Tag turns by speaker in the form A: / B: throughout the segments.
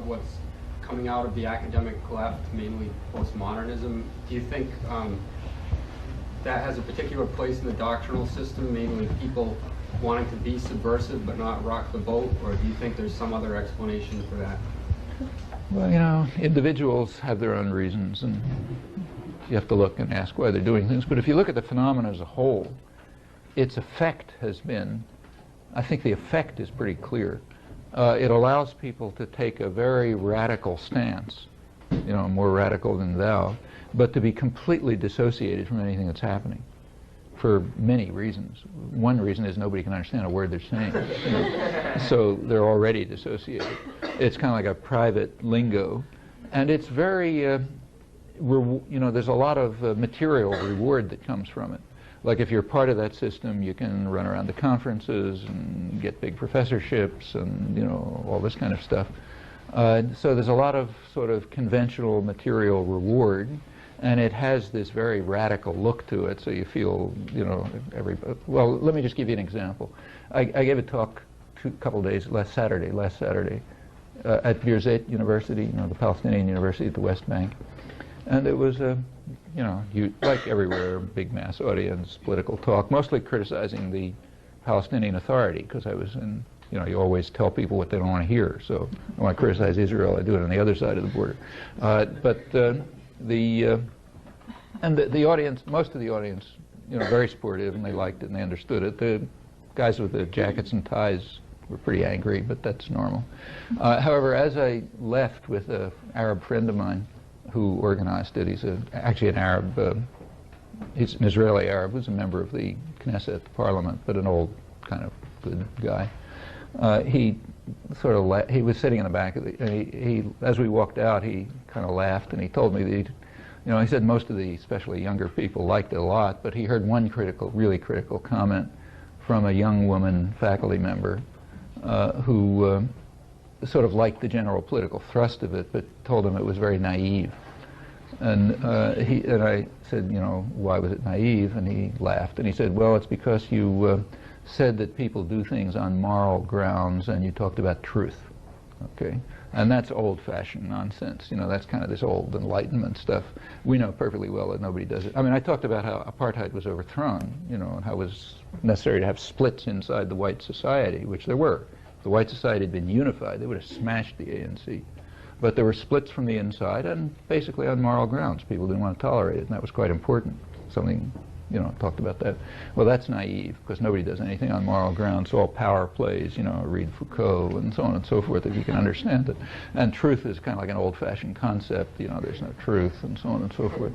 A: what's coming out of the academic left, mainly postmodernism. Do you think that has a particular place in the doctrinal system, mainly people wanting to be subversive but not rock the boat, or do you think there's some other explanation for that?
B: Well, you know, individuals have their own reasons, and you have to look and ask why they're doing things. But if you look at the phenomenon as a whole, its effect has been, I think the effect is pretty clear. It allows people to take a very radical stance, you know, more radical than thou, but to be completely dissociated from anything that's happening for many reasons. One reason is nobody can understand a word they're saying, you know? So they're already dissociated. It's kind of like a private lingo, and it's very, you know, there's a lot of material reward that comes from it. Like if you're part of that system, you can run around to conferences and get big professorships and, you know, all this kind of stuff. So there's a lot of sort of conventional material reward, and it has this very radical look to it, so you feel, you know, well, let me just give you an example. I gave a talk a couple days, last Saturday, at Birzeit University, you know, the Palestinian University at the West Bank. And it was a, you know, like everywhere, big mass audience, political talk, mostly criticizing the Palestinian Authority, because I was in, you know, you always tell people what they don't want to hear. So I want to criticize Israel, I do it on the other side of the border. The audience, most of the audience, you know, very supportive, and they liked it and they understood it. The guys with the jackets and ties were pretty angry, but that's normal. However, as I left with an Arab friend of mine who organized it, he's actually an Arab, he's an Israeli Arab who's a member of the Knesset, the parliament, but an old kind of good guy. He sort of he was sitting in the back of the, as we walked out, he kind of laughed and he told me that you know, he said most of the, especially younger people, liked it a lot, but he heard one really critical comment from a young woman faculty member who sort of liked the general political thrust of it, but told him it was very naive. And I said, you know, why was it naive? And he laughed and he said, well, it's because you said that people do things on moral grounds, and you talked about truth, okay? And that's old-fashioned nonsense. You know, that's kind of this old Enlightenment stuff. We know perfectly well that nobody does it. I mean, I talked about how apartheid was overthrown, you know, and how it was necessary to have splits inside the white society, which there were. If the white society had been unified, they would have smashed the ANC. But there were splits from the inside, and basically on moral grounds. People didn't want to tolerate it, and that was quite important. Something, you know, talked about that. Well, that's naive, because nobody does anything on moral grounds. All power plays, you know, read Foucault and so on and so forth, if you can understand it. And truth is kind of like an old-fashioned concept, you know, there's no truth and so on and so forth.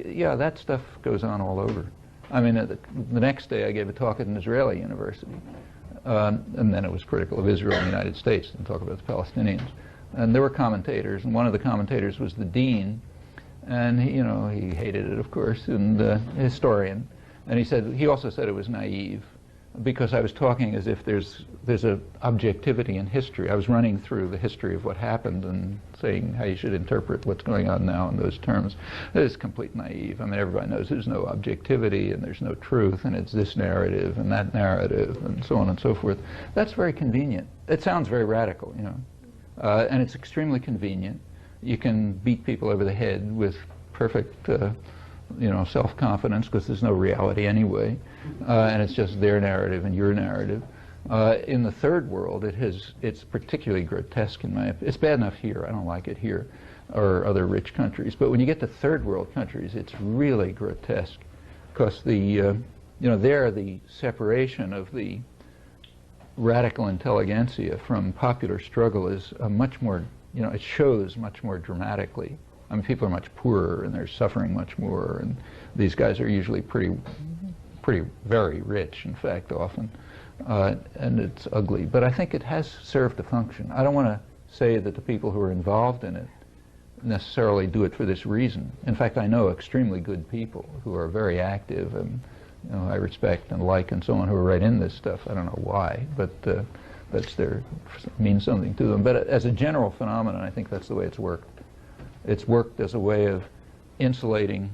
B: Yeah, that stuff goes on all over. I mean, the next day I gave a talk at an Israeli university, and then it was critical of Israel and the United States, and talk about the Palestinians. And there were commentators, and one of the commentators was the dean, and he, you know, he hated it, of course, and a historian. And he said, he also said it was naive, because I was talking as if there's a objectivity in history. I was running through the history of what happened and saying how you should interpret what's going on now in those terms. It is complete naive. I mean, everybody knows there's no objectivity and there's no truth, and it's this narrative and that narrative and so on and so forth. That's very convenient. It sounds very radical, you know, and it's extremely convenient. You can beat people over the head with perfect, you know, self-confidence, because there's no reality anyway, and it's just their narrative and your narrative. In the third world, it's particularly grotesque in my opinion. It's bad enough here. I don't like it here or other rich countries. But when you get to third world countries, it's really grotesque, because the, you know, there the separation of the radical intelligentsia from popular struggle is a much more, you know, it shows much more dramatically. I mean, people are much poorer and they're suffering much more, and these guys are usually very rich, in fact, often, and it's ugly. But I think it has served a function. I don't want to say that the people who are involved in it necessarily do it for this reason. In fact, I know extremely good people who are very active and, you know, I respect and like and so on, who are right in this stuff. I don't know why, but that's means something to them. But as a general phenomenon, I think that's the way it's worked. It's worked as a way of insulating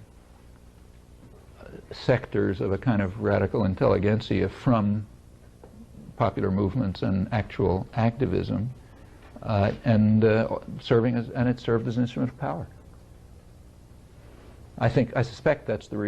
B: sectors of a kind of radical intelligentsia from popular movements and actual activism, and it served as an instrument of power. I suspect that's the reason.